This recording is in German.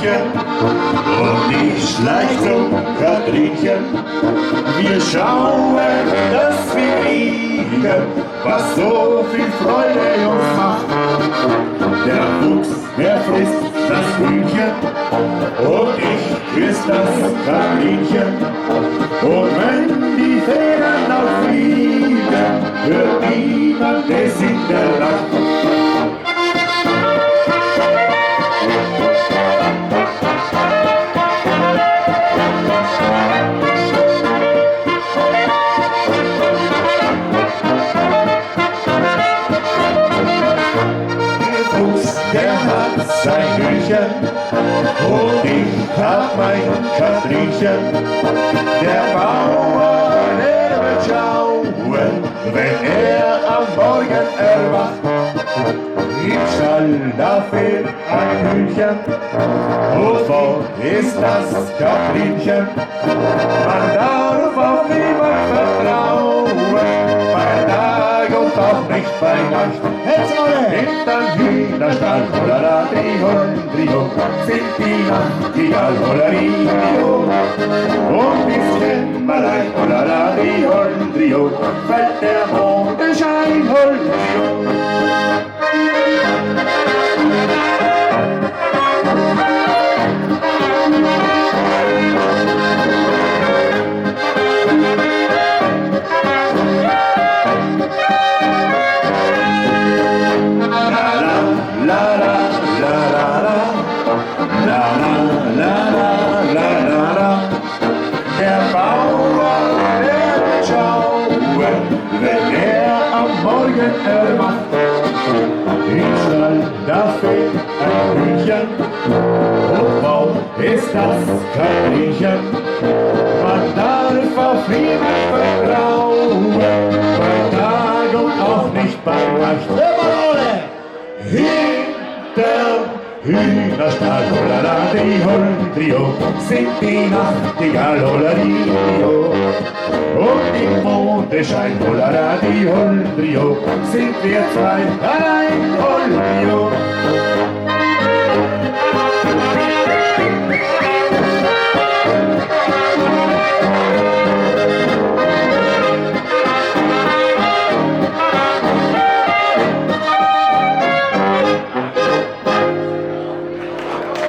Hühnchen und ich schleich zum Katrinchen. Wir schauen, dass wir kriegen, was so viel Freude uns macht. Der Fuchs, der frisst das Hühnchen und ich küss das Katrinchen. Und wenn die Federn auch fliegen, hört niemand es in der Nacht. Der hat sein Hühnchen und ich hab mein Katrinchen. Der Bauer, der wird schauen, wenn er am Morgen erwacht. Im Stall, da fehlt ein Hühnchen, wovon ist das Katrinchen? Man darf auf niemand vertrauen, bei Tag und auch nicht bei Nacht. Hinterm Hühnerstall, holala, Trio, sind die Nachtigall, Hollario. Und ins Kämmerlein, holala, Trio, fällt der Mondenschein, Hollario. Der Bauer, der wird schauen, wenn er am Morgen erwacht. Im Stall, da fehlt ein Hühnchen, wovon ist das Katrinchen? Man darf auf niemand vertrauen, bei Tag und auch nicht bei Nacht. Hinterm Hühnerstall, holala, Trio, singt die Nachtigall, Hollario. Und im Mondenschein, holala, Trio, sind wir zwei allein, Hollario.